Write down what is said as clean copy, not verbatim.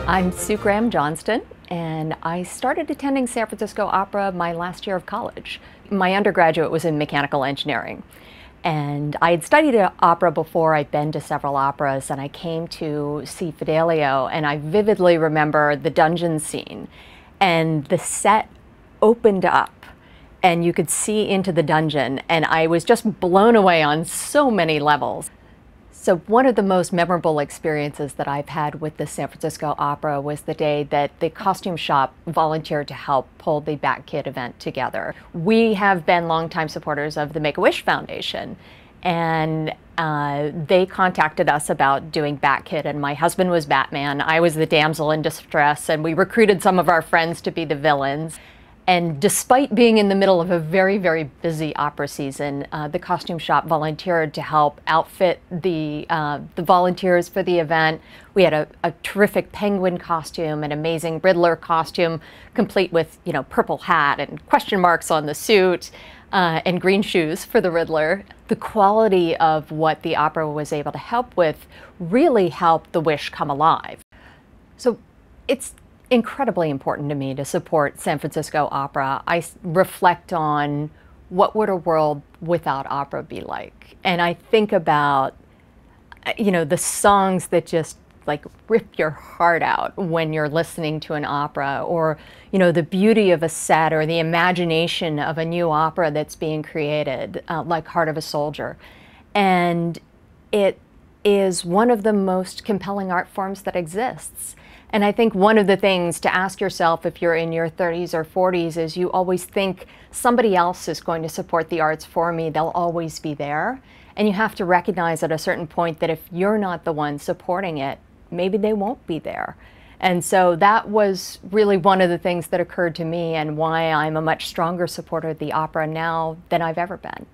I'm Sue Graham Johnston, and I started attending San Francisco Opera my last year of college. My undergraduate was in mechanical engineering, and I had studied opera before. I'd been to several operas, and I came to see Fidelio, and I vividly remember the dungeon scene. And the set opened up, and you could see into the dungeon, and I was just blown away on so many levels. So one of the most memorable experiences that I've had with the San Francisco Opera was the day that the costume shop volunteered to help pull the Batkid event together. We have been longtime supporters of the Make-A-Wish Foundation, and they contacted us about doing Batkid, and my husband was Batman, I was the damsel-in-distress, and we recruited some of our friends to be the villains. And despite being in the middle of a very, very busy opera season, the costume shop volunteered to help outfit the volunteers for the event. We had a terrific penguin costume, an amazing Riddler costume, complete with, purple hat and question marks on the suit, and green shoes for the Riddler. The quality of what the opera was able to help with really helped the wish come alive. So it's incredibly important to me to support San Francisco Opera. I reflect on what would a world without opera be like. And I think about, the songs that just like rip your heart out when you're listening to an opera, or, the beauty of a set or the imagination of a new opera that's being created, like Heart of a Soldier. And it is one of the most compelling art forms that exists. And I think one of the things to ask yourself if you're in your 30s or 40s is you always think somebody else is going to support the arts for me, they'll always be there. And you have to recognize at a certain point that if you're not the one supporting it, maybe they won't be there. And so that was really one of the things that occurred to me and why I'm a much stronger supporter of the opera now than I've ever been.